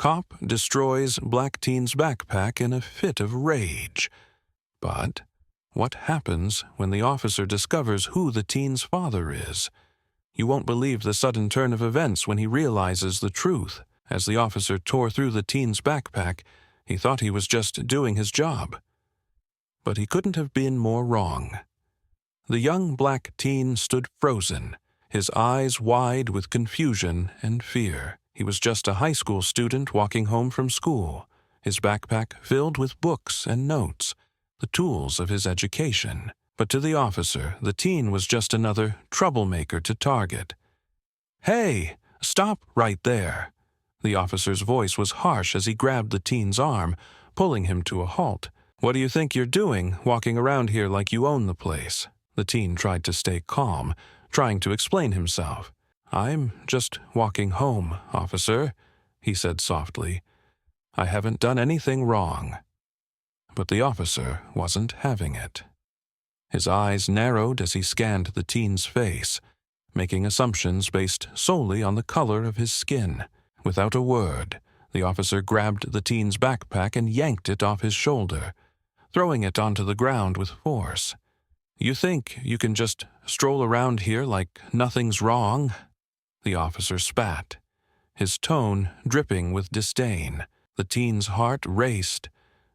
Cop destroys black teen's backpack in a fit of rage. But what happens when the officer discovers who the teen's father is? You won't believe the sudden turn of events when he realizes the truth. As the officer tore through the teen's backpack, he thought he was just doing his job. But he couldn't have been more wrong. The young black teen stood frozen, his eyes wide with confusion and fear. He was just a high school student walking home from school, his backpack filled with books and notes, the tools of his education. But to the officer, the teen was just another troublemaker to target. "Hey, stop right there!" The officer's voice was harsh as he grabbed the teen's arm, pulling him to a halt. "What do you think you're doing, walking around here like you own the place?" The teen tried to stay calm, trying to explain himself. "I'm just walking home, officer," he said softly. "I haven't done anything wrong." But the officer wasn't having it. His eyes narrowed as he scanned the teen's face, making assumptions based solely on the color of his skin. Without a word, the officer grabbed the teen's backpack and yanked it off his shoulder, throwing it onto the ground with force. "You think you can just stroll around here like nothing's wrong?" The officer spat, his tone dripping with disdain. The teen's heart raced,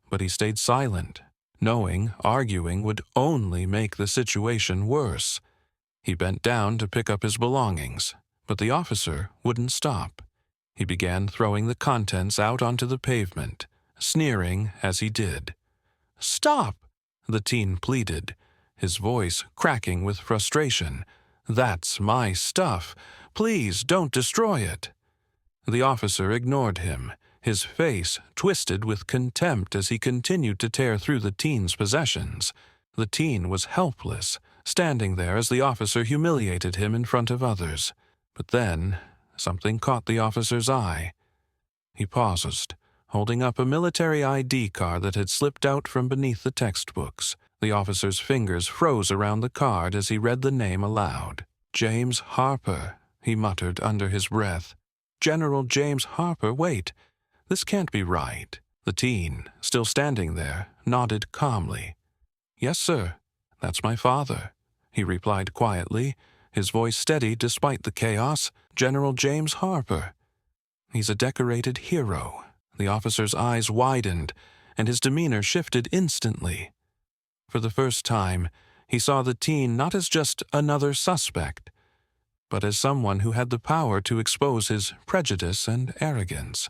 but he stayed silent, knowing arguing would only make the situation worse. He bent down to pick up his belongings, but the officer wouldn't stop. He began throwing the contents out onto the pavement, sneering as he did. "Stop!" the teen pleaded, his voice cracking with frustration. "That's my stuff. Please don't destroy it." The officer ignored him, his face twisted with contempt as he continued to tear through the teen's possessions. The teen was helpless, standing there as the officer humiliated him in front of others. But then something caught the officer's eye. He paused, holding up a military ID card that had slipped out from beneath the textbooks. The officer's fingers froze around the card as he read the name aloud. "James Harper," he muttered under his breath. "General James Harper, wait. This can't be right." The teen, still standing there, nodded calmly. "Yes, sir. That's my father," he replied quietly, his voice steady despite the chaos. "General James Harper. He's a decorated hero." The officer's eyes widened, and his demeanor shifted instantly. For the first time, he saw the teen not as just another suspect, but as someone who had the power to expose his prejudice and arrogance.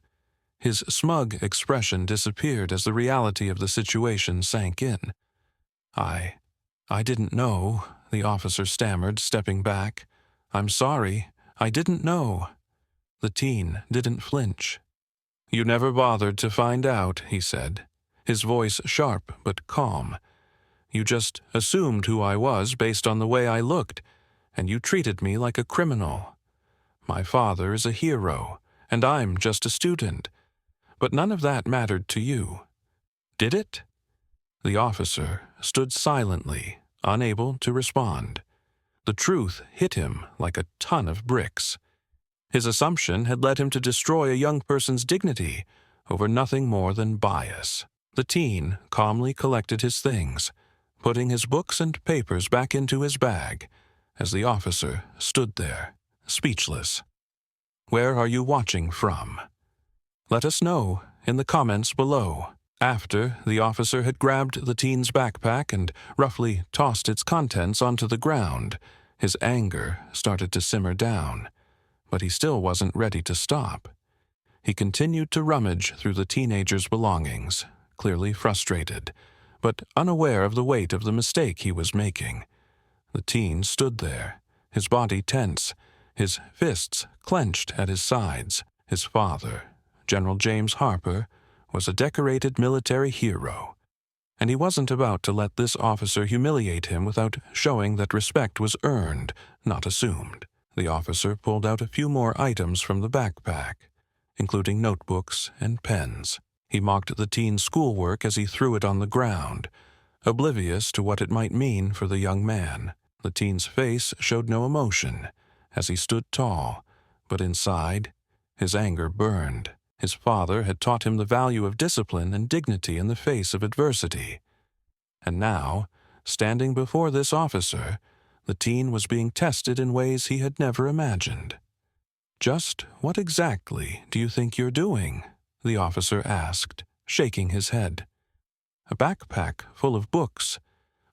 His smug expression disappeared as the reality of the situation sank in. I didn't know," the officer stammered, stepping back. "I'm sorry, I didn't know." The teen didn't flinch. "You never bothered to find out," he said, his voice sharp but calm. "You just assumed who I was based on the way I looked, and you treated me like a criminal. My father is a hero, and I'm just a student. But none of that mattered to you. Did it?" The officer stood silently, unable to respond. The truth hit him like a ton of bricks. His assumption had led him to destroy a young person's dignity over nothing more than bias. The teen calmly collected his things, putting his books and papers back into his bag, as the officer stood there, speechless. Where are you watching from? Let us know in the comments below. After the officer had grabbed the teen's backpack and roughly tossed its contents onto the ground, his anger started to simmer down, but he still wasn't ready to stop. He continued to rummage through the teenager's belongings, clearly frustrated, but unaware of the weight of the mistake he was making. The teen stood there, his body tense, his fists clenched at his sides. His father, General James Harper, was a decorated military hero, and he wasn't about to let this officer humiliate him without showing that respect was earned, not assumed. The officer pulled out a few more items from the backpack, including notebooks and pens. He mocked the teen's schoolwork as he threw it on the ground, oblivious to what it might mean for the young man. The teen's face showed no emotion as he stood tall, but inside, his anger burned. His father had taught him the value of discipline and dignity in the face of adversity. And now, standing before this officer, the teen was being tested in ways he had never imagined. "Just what exactly do you think you're doing?" the officer asked, shaking his head. "A backpack full of books.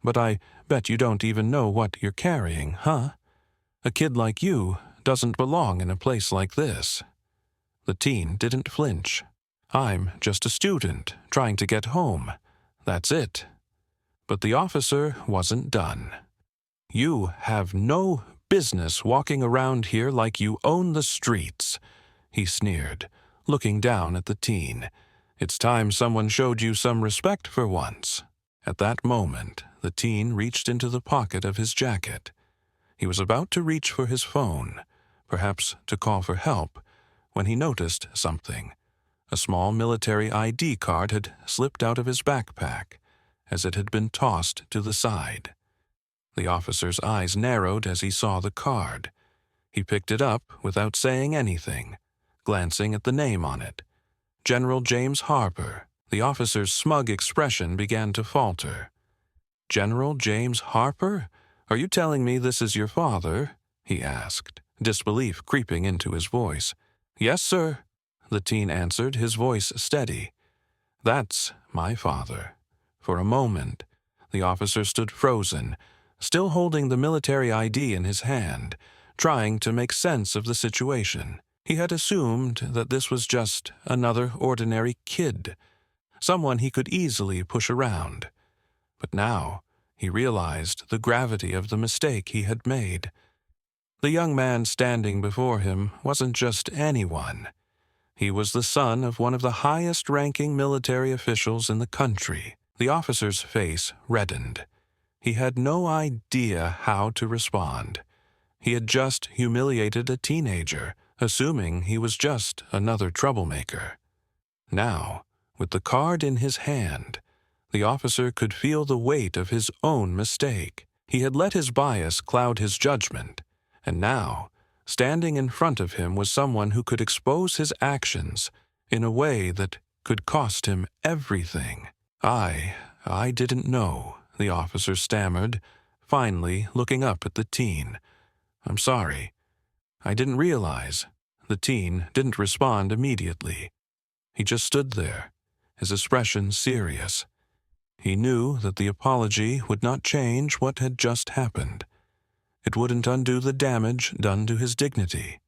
But I bet you don't even know what you're carrying, huh? A kid like you doesn't belong in a place like this." The teen didn't flinch. "I'm just a student trying to get home. That's it." But the officer wasn't done. "You have no business walking around here like you own the streets," he sneered, looking down at the teen. "It's time someone showed you some respect for once." At that moment, the teen reached into the pocket of his jacket. He was about to reach for his phone, perhaps to call for help, when he noticed something. A small military ID card had slipped out of his backpack, as it had been tossed to the side. The officer's eyes narrowed as he saw the card. He picked it up without saying anything, glancing at the name on it. General James Harper. The officer's smug expression began to falter. "General James Harper? Are you telling me this is your father?" he asked, disbelief creeping into his voice. "Yes, sir," the teen answered, his voice steady. "That's my father." For a moment, the officer stood frozen, still holding the military ID in his hand, trying to make sense of the situation. He had assumed that this was just another ordinary kid, someone he could easily push around. But now he realized the gravity of the mistake he had made. The young man standing before him wasn't just anyone. He was the son of one of the highest-ranking military officials in the country. The officer's face reddened. He had no idea how to respond. He had just humiliated a teenager, assuming he was just another troublemaker. Now, with the card in his hand, the officer could feel the weight of his own mistake. He had let his bias cloud his judgment, and now, standing in front of him was someone who could expose his actions in a way that could cost him everything. I didn't know," the officer stammered, finally looking up at the teen. "I'm sorry. I didn't realize." The teen didn't respond immediately. He just stood there, his expression serious. He knew that the apology would not change what had just happened. It wouldn't undo the damage done to his dignity.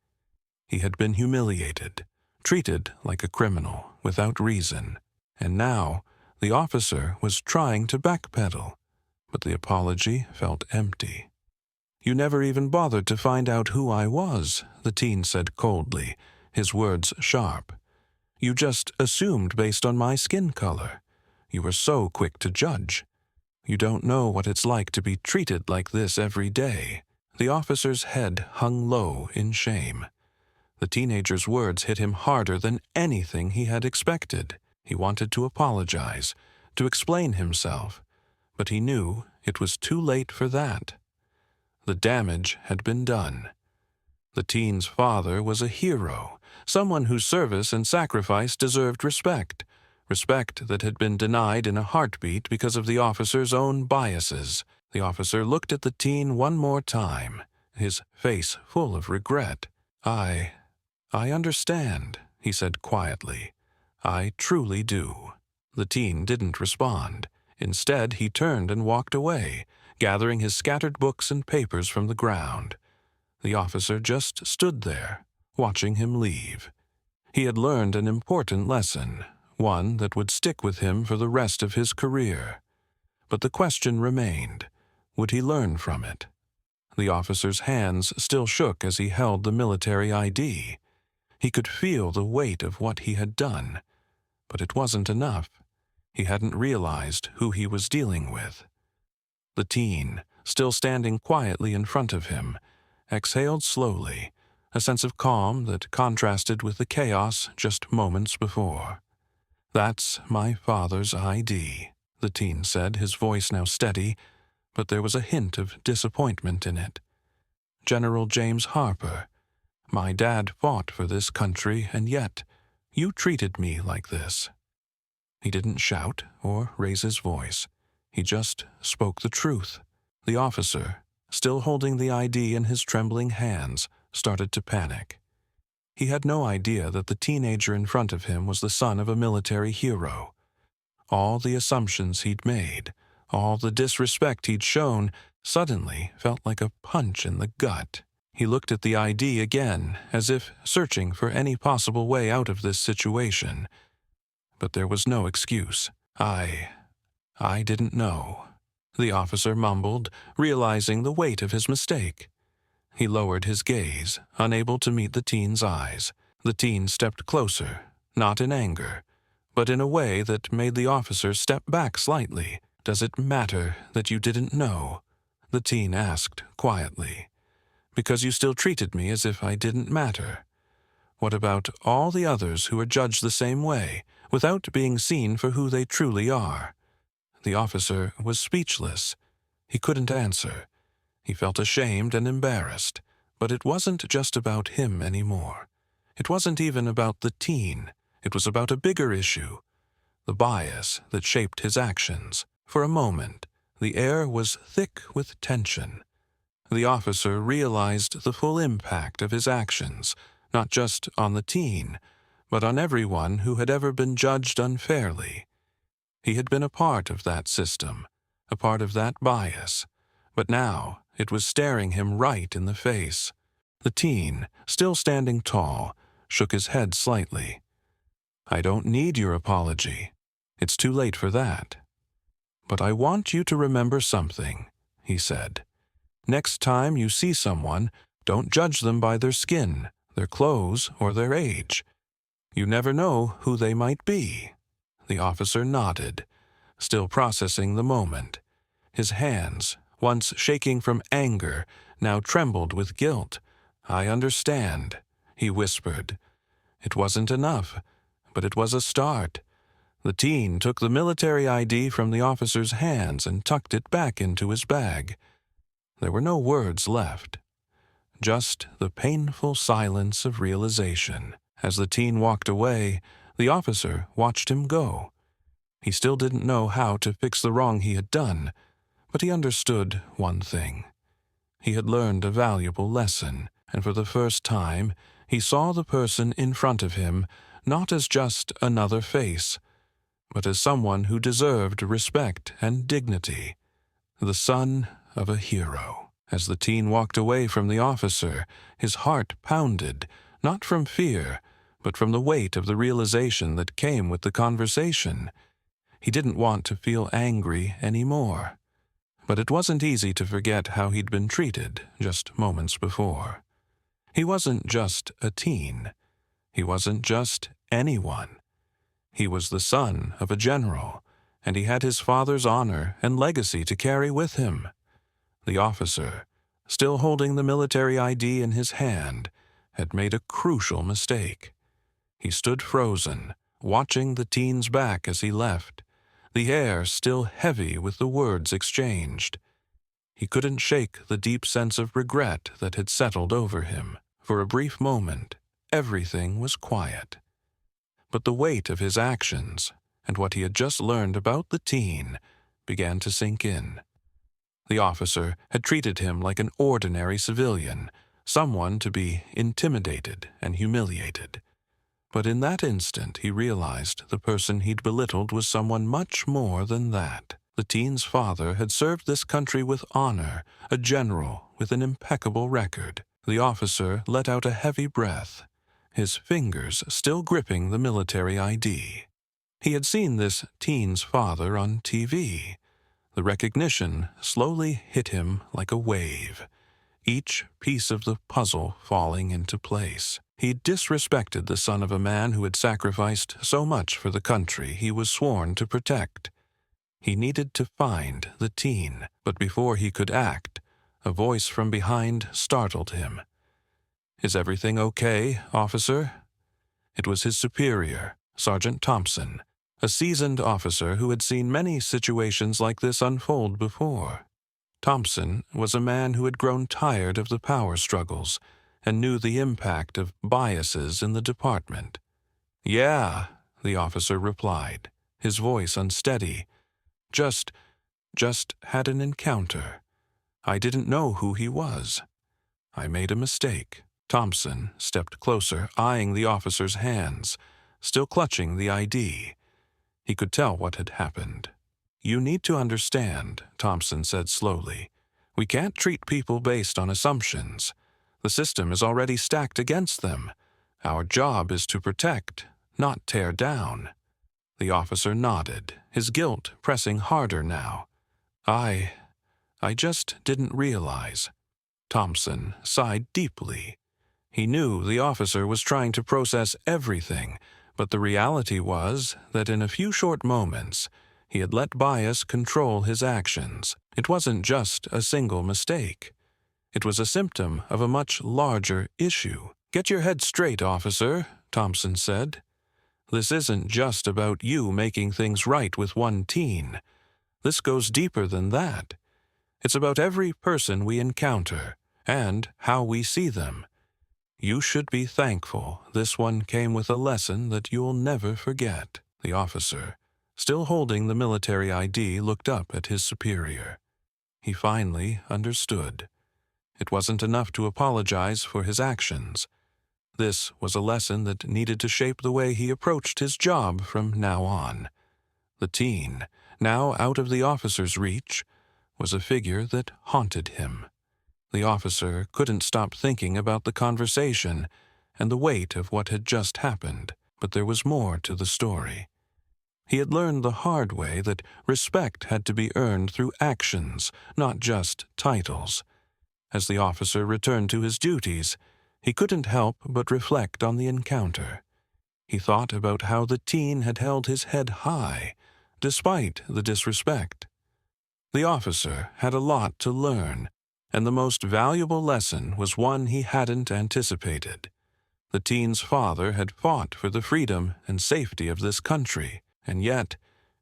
He had been humiliated, treated like a criminal without reason, and now the officer was trying to backpedal, but the apology felt empty. "You never even bothered to find out who I was," the teen said coldly, his words sharp. "You just assumed based on my skin color. You were so quick to judge. You don't know what it's like to be treated like this every day." The officer's head hung low in shame. The teenager's words hit him harder than anything he had expected. He wanted to apologize, to explain himself, but he knew it was too late for that. The damage had been done. The teen's father was a hero, someone whose service and sacrifice deserved respect, respect that had been denied in a heartbeat because of the officer's own biases. The officer looked at the teen one more time, his face full of regret. I understand," he said quietly. "I truly do." The teen didn't respond. Instead, he turned and walked away, gathering his scattered books and papers from the ground. The officer just stood there, watching him leave. He had learned an important lesson, one that would stick with him for the rest of his career. But the question remained, would he learn from it? The officer's hands still shook as he held the military ID. He could feel the weight of what he had done, but it wasn't enough. He hadn't realized who he was dealing with. The teen, still standing quietly in front of him, exhaled slowly, a sense of calm that contrasted with the chaos just moments before. "That's my father's ID," the teen said, his voice now steady, but there was a hint of disappointment in it. "General James Harper. My dad fought for this country, and yet You treated me like this." He didn't shout or raise his voice. He just spoke the truth. The officer, still holding the ID in his trembling hands, started to panic. He had no idea that the teenager in front of him was the son of a military hero. All the assumptions he'd made, all the disrespect he'd shown, suddenly felt like a punch in the gut. He looked at the ID again, as if searching for any possible way out of this situation. But there was no excuse. I didn't know," the officer mumbled, realizing the weight of his mistake. He lowered his gaze, unable to meet the teen's eyes. The teen stepped closer, not in anger, but in a way that made the officer step back slightly. "Does it matter that you didn't know?" the teen asked quietly. "Because you still treated me as if I didn't matter. What about all the others who are judged the same way, without being seen for who they truly are?" The officer was speechless. He couldn't answer. He felt ashamed and embarrassed, but it wasn't just about him anymore. It wasn't even about the teen. It was about a bigger issue, the bias that shaped his actions. For a moment, the air was thick with tension. The officer realized the full impact of his actions, not just on the teen, but on everyone who had ever been judged unfairly. He had been a part of that system, a part of that bias, but now it was staring him right in the face. The teen, still standing tall, shook his head slightly. "I don't need your apology. It's too late for that. But I want you to remember something," he said. "Next time you see someone, don't judge them by their skin, their clothes, or their age. You never know who they might be." The officer nodded, still processing the moment. His hands, once shaking from anger, now trembled with guilt. "I understand," he whispered. It wasn't enough, but it was a start. The teen took the military ID from the officer's hands and tucked it back into his bag. There were no words left, just the painful silence of realization. As the teen walked away, the officer watched him go. He still didn't know how to fix the wrong he had done, but he understood one thing. He had learned a valuable lesson, and for the first time, he saw the person in front of him not as just another face, but as someone who deserved respect and dignity, the son of a hero. As the teen walked away from the officer, his heart pounded, not from fear, but from the weight of the realization that came with the conversation. He didn't want to feel angry anymore. But it wasn't easy to forget how he'd been treated just moments before. He wasn't just a teen. He wasn't just anyone. He was the son of a general, and he had his father's honor and legacy to carry with him. The officer, still holding the military ID in his hand, had made a crucial mistake. He stood frozen, watching the teen's back as he left, the air still heavy with the words exchanged. He couldn't shake the deep sense of regret that had settled over him. For a brief moment, everything was quiet. But the weight of his actions and what he had just learned about the teen began to sink in. The officer had treated him like an ordinary civilian, someone to be intimidated and humiliated. But in that instant he realized the person he'd belittled was someone much more than that. The teen's father had served this country with honor, a general with an impeccable record. The officer let out a heavy breath, his fingers still gripping the military ID. He had seen this teen's father on TV. The recognition slowly hit him like a wave, each piece of the puzzle falling into place. He disrespected the son of a man who had sacrificed so much for the country he was sworn to protect. He needed to find the teen, but before he could act, a voice from behind startled him. "Is everything okay, officer?" It was his superior, Sergeant Thompson, a seasoned officer who had seen many situations like this unfold before. Thompson was a man who had grown tired of the power struggles and knew the impact of biases in the department. "Yeah," the officer replied, his voice unsteady. Just had an encounter. I didn't know who he was. I made a mistake." Thompson stepped closer, eyeing the officer's hands, still clutching the ID. He could tell what had happened. "You need to understand," Thompson said slowly. "We can't treat people based on assumptions. The system is already stacked against them. Our job is to protect, not tear down." The officer nodded, his guilt pressing harder now. I just didn't realize." Thompson sighed deeply. He knew the officer was trying to process everything, but the reality was that in a few short moments, he had let bias control his actions. It wasn't just a single mistake. It was a symptom of a much larger issue. "Get your head straight, officer," Thompson said. "This isn't just about you making things right with one teen. This goes deeper than that. It's about every person we encounter and how we see them. You should be thankful this one came with a lesson that you'll never forget." The officer, still holding the military ID, looked up at his superior. He finally understood. It wasn't enough to apologize for his actions. This was a lesson that needed to shape the way he approached his job from now on. The teen, now out of the officer's reach, was a figure that haunted him. The officer couldn't stop thinking about the conversation and the weight of what had just happened, but there was more to the story. He had learned the hard way that respect had to be earned through actions, not just titles. As the officer returned to his duties, he couldn't help but reflect on the encounter. He thought about how the teen had held his head high, despite the disrespect. The officer had a lot to learn, and the most valuable lesson was one he hadn't anticipated. The teen's father had fought for the freedom and safety of this country, and yet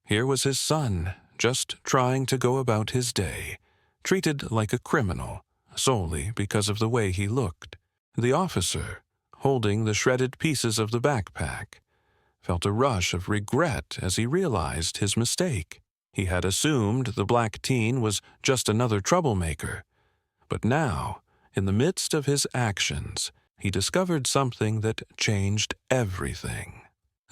here was his son, just trying to go about his day, treated like a criminal, solely because of the way he looked. The officer, holding the shredded pieces of the backpack, felt a rush of regret as he realized his mistake. He had assumed the black teen was just another troublemaker. But now, in the midst of his actions, he discovered something that changed everything.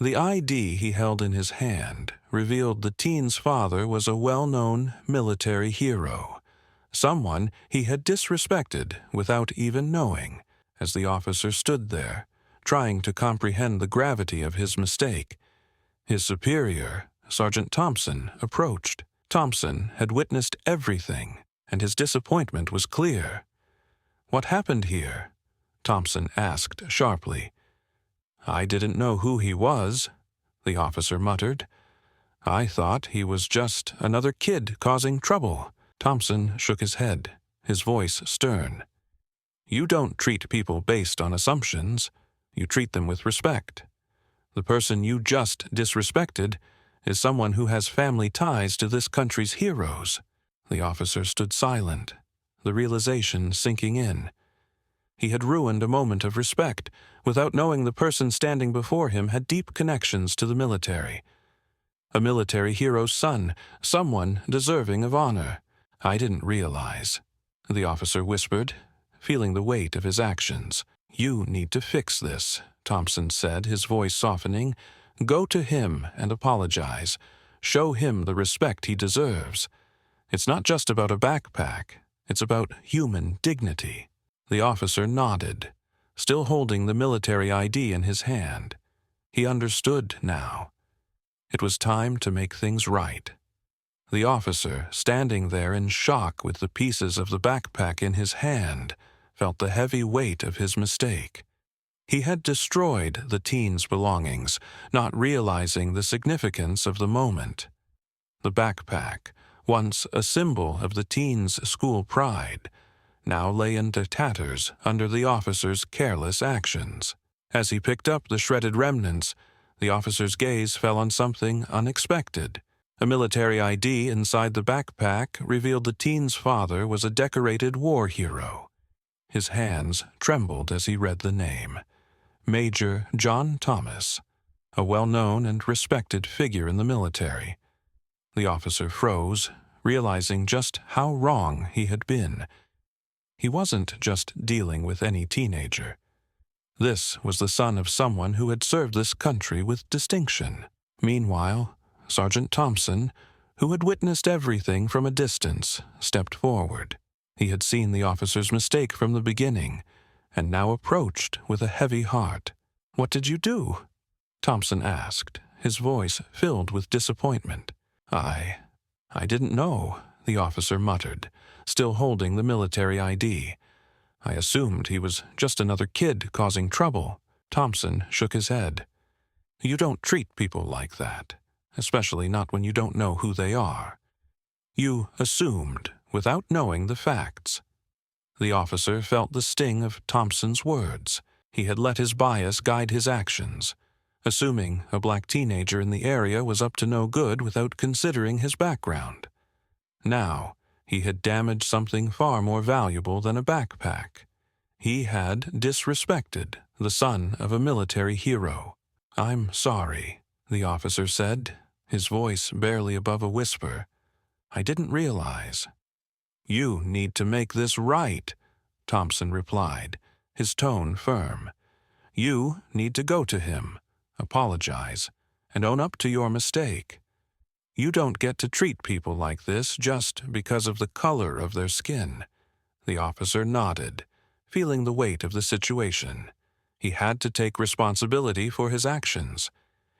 The ID he held in his hand revealed the teen's father was a well-known military hero, someone he had disrespected without even knowing. As the officer stood there, trying to comprehend the gravity of his mistake, his superior, Sergeant Thompson, approached. Thompson had witnessed everything, and his disappointment was clear. "What happened here?" Thompson asked sharply. "I didn't know who he was," the officer muttered. "I thought he was just another kid causing trouble." Thompson shook his head, his voice stern. "You don't treat people based on assumptions. You treat them with respect. The person you just disrespected is someone who has family ties to this country's heroes." The officer stood silent, the realization sinking in. He had ruined a moment of respect without knowing the person standing before him had deep connections to the military. A military hero's son, someone deserving of honor. "I didn't realize," the officer whispered, feeling the weight of his actions. "You need to fix this," Thompson said, his voice softening. "Go to him and apologize. Show him the respect he deserves. It's not just about a backpack. It's about human dignity." The officer nodded, still holding the military ID in his hand. He understood now. It was time to make things right. The officer, standing there in shock with the pieces of the backpack in his hand, felt the heavy weight of his mistake. He had destroyed the teen's belongings, not realizing the significance of the moment. The backpack, once a symbol of the teen's school pride, now lay in tatters under the officer's careless actions. As he picked up the shredded remnants, the officer's gaze fell on something unexpected. A military ID inside the backpack revealed the teen's father was a decorated war hero. His hands trembled as he read the name. Major John Thomas. a well-known and respected figure in the military. The officer froze, realizing just how wrong he had been. He wasn't just dealing with any teenager. This was the son of someone who had served this country with distinction. Meanwhile, Sergeant Thompson, who had witnessed everything from a distance, stepped forward. He had seen the officer's mistake from the beginning, and now approached with a heavy heart. "What did you do?" Thompson asked, his voice filled with disappointment. I didn't know," the officer muttered, still holding the military ID. "I assumed he was just another kid causing trouble." Thompson shook his head. "You don't treat people like that, especially not when you don't know who they are. You assumed without knowing the facts." The officer felt the sting of Thompson's words. He had let his bias guide his actions, assuming a black teenager in the area was up to no good without considering his background. Now, he had damaged something far more valuable than a backpack. He had disrespected the son of a military hero. "I'm sorry," the officer said, his voice barely above a whisper. "I didn't realize." "You need to make this right," Thompson replied, his tone firm. "You need to go to him, apologize, and own up to your mistake. You don't get to treat people like this just because of the color of their skin." The officer nodded, feeling the weight of the situation. He had to take responsibility for his actions.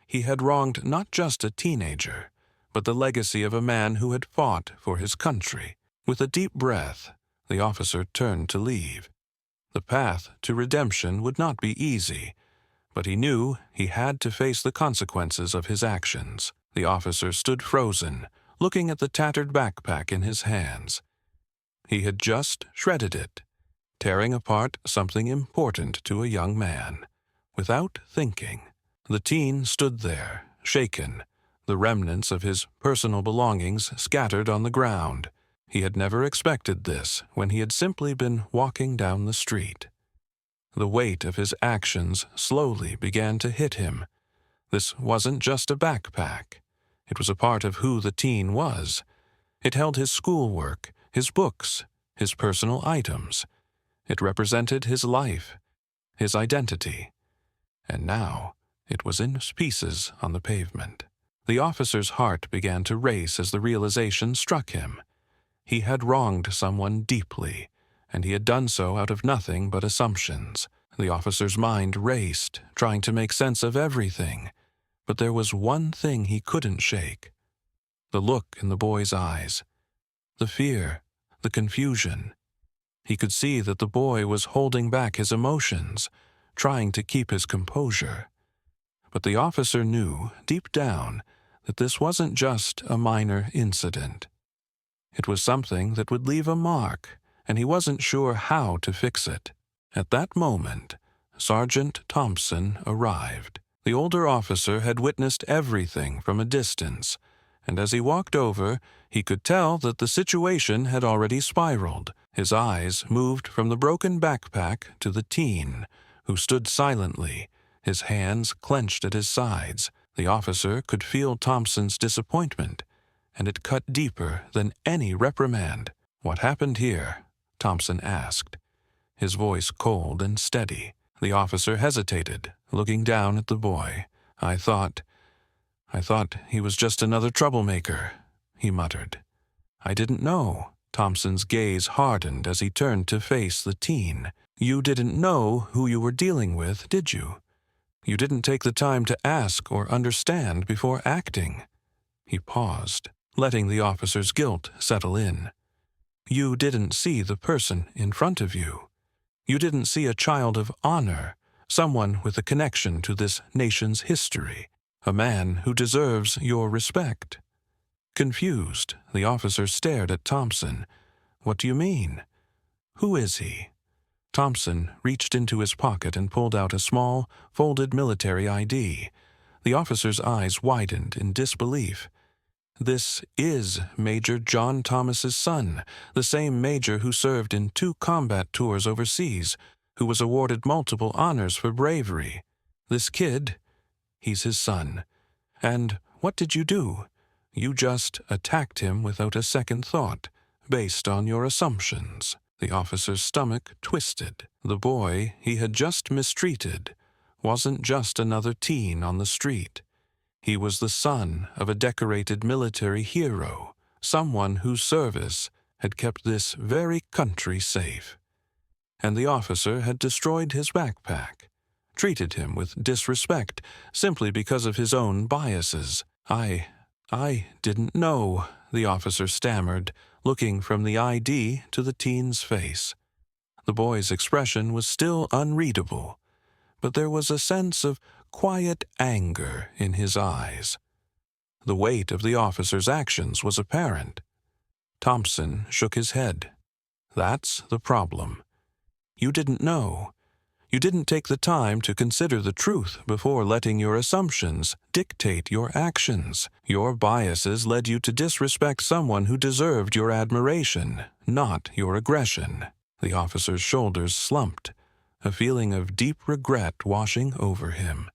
He had wronged not just a teenager, but the legacy of a man who had fought for his country. With a deep breath, the officer turned to leave. The path to redemption would not be easy, but he knew he had to face the consequences of his actions. The officer stood frozen, looking at the tattered backpack in his hands. He had just shredded it, tearing apart something important to a young man. Without thinking, the teen stood there, shaken, the remnants of his personal belongings scattered on the ground. He had never expected this when he had simply been walking down the street. The weight of his actions slowly began to hit him. This wasn't just a backpack. It was a part of who the teen was. It held his schoolwork, his books, his personal items. It represented his life, his identity. And now it was in pieces on the pavement. The officer's heart began to race as the realization struck him. He had wronged someone deeply, and he had done so out of nothing but assumptions. The officer's mind raced, trying to make sense of everything. But there was one thing he couldn't shake. The look in the boy's eyes. The fear, the confusion. He could see that the boy was holding back his emotions, trying to keep his composure. But the officer knew, deep down, that this wasn't just a minor incident. It was something that would leave a mark, and he wasn't sure how to fix it. At that moment, Sergeant Thompson arrived. The older officer had witnessed everything from a distance, and as he walked over, he could tell that the situation had already spiraled. His eyes moved from the broken backpack to the teen, who stood silently, his hands clenched at his sides. The officer could feel Thompson's disappointment, and it cut deeper than any reprimand. "What happened here?" Thompson asked, his voice cold and steady. The officer hesitated, looking down at the boy. I thought he was just another troublemaker," he muttered. "I didn't know." Thompson's gaze hardened as he turned to face the teen. "You didn't know who you were dealing with, did you? You didn't take the time to ask or understand before acting." He paused, letting the officer's guilt settle in. "You didn't see the person in front of you. You didn't see a child of honor, someone with a connection to this nation's history, a man who deserves your respect." Confused, the officer stared at Thompson. "What do you mean? Who is he?" Thompson reached into his pocket and pulled out a small, folded military ID. The officer's eyes widened in disbelief. "This is Major John Thomas's son, the same major who served in 2 combat tours overseas, who was awarded multiple honors for bravery. This kid, He's his son. And what did you do? You just attacked him without a second thought, based on your assumptions." The officer's stomach twisted. The boy he had just mistreated wasn't just another teen on the street. He was the son of a decorated military hero, someone whose service had kept this very country safe. And the officer had destroyed his backpack, treated him with disrespect simply because of his own biases. I didn't know," the officer stammered, looking from the ID to the teen's face. The boy's expression was still unreadable, but there was a sense of quiet anger in his eyes. The weight of the officer's actions was apparent. Thompson shook his head. "That's the problem. You didn't know. You didn't take the time to consider the truth before letting your assumptions dictate your actions. Your biases led you to disrespect someone who deserved your admiration, not your aggression." The officer's shoulders slumped, a feeling of deep regret washing over him.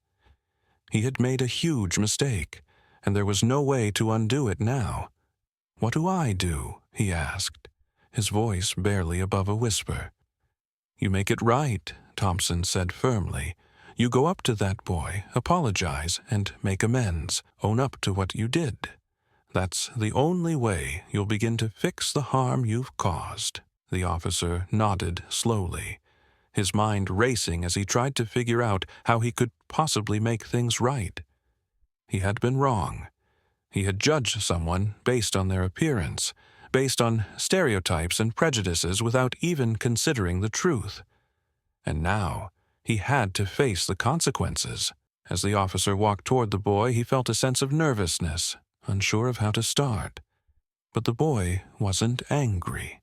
He had made a huge mistake, and there was no way to undo it now. "What do I do?" he asked, his voice barely above a whisper. "You make it right," Thompson said firmly. "You go up to that boy, apologize, and make amends. Own up to what you did. That's the only way you'll begin to fix the harm you've caused." The officer nodded slowly, his mind racing as he tried to figure out how he could possibly make things right. He had been wrong. He had judged someone based on their appearance, based on stereotypes and prejudices without even considering the truth. And now he had to face the consequences. As the officer walked toward the boy, he felt a sense of nervousness, unsure of how to start. But the boy wasn't angry.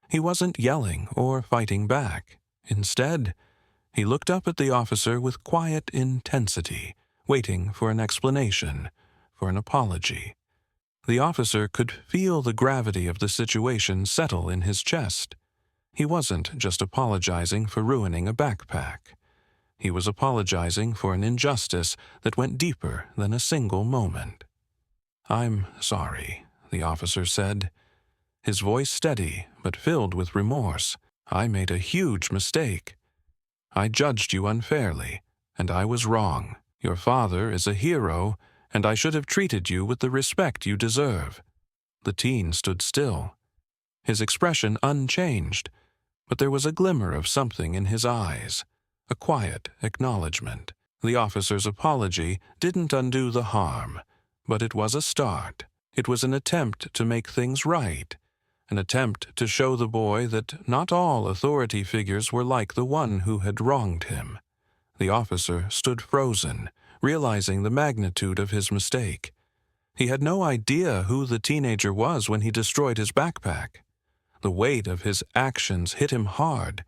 He wasn't yelling or fighting back. Instead, he looked up at the officer with quiet intensity, waiting for an explanation, for an apology. The officer could feel the gravity of the situation settle in his chest. He wasn't just apologizing for ruining a backpack. He was apologizing for an injustice that went deeper than a single moment. "I'm sorry," the officer said, his voice steady but filled with remorse. "I made a huge mistake. I judged you unfairly, and I was wrong. Your father is a hero, and I should have treated you with the respect you deserve." The teen stood still, his expression unchanged, but there was a glimmer of something in his eyes, a quiet acknowledgement. The officer's apology didn't undo the harm, but it was a start. It was an attempt to make things right, an attempt to show the boy that not all authority figures were like the one who had wronged him. The officer stood frozen, realizing the magnitude of his mistake. He had no idea who the teenager was when he destroyed his backpack. The weight of his actions hit him hard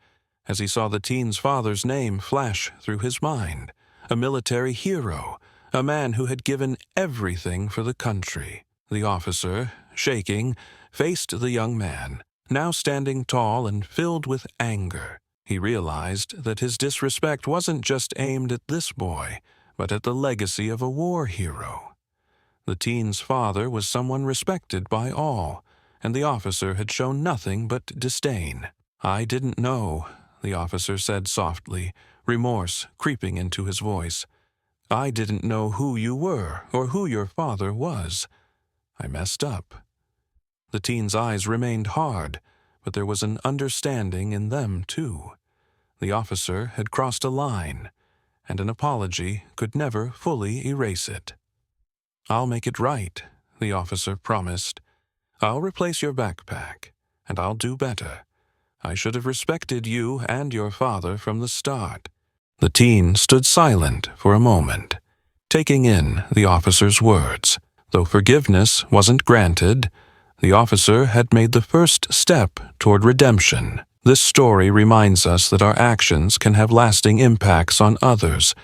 as he saw the teen's father's name flash through his mind, a military hero, a man who had given everything for the country. The officer, shaking, faced the young man, now standing tall and filled with anger. He realized that his disrespect wasn't just aimed at this boy, but at the legacy of a war hero. The teen's father was someone respected by all, and the officer had shown nothing but disdain. "I didn't know," the officer said softly, remorse creeping into his voice. "I didn't know who you were or who your father was. I messed up." The teen's eyes remained hard, but there was an understanding in them, too. The officer had crossed a line, and an apology could never fully erase it. "I'll make it right," the officer promised. "I'll replace your backpack, and I'll do better. I should have respected you and your father from the start." The teen stood silent for a moment, taking in the officer's words. Though forgiveness wasn't granted, the officer had made the first step toward redemption. This story reminds us that our actions can have lasting impacts on others,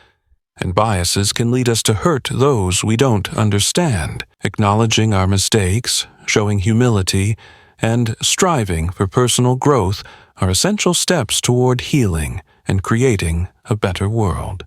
and biases can lead us to hurt those we don't understand. Acknowledging our mistakes, showing humility, and striving for personal growth are essential steps toward healing and creating a better world.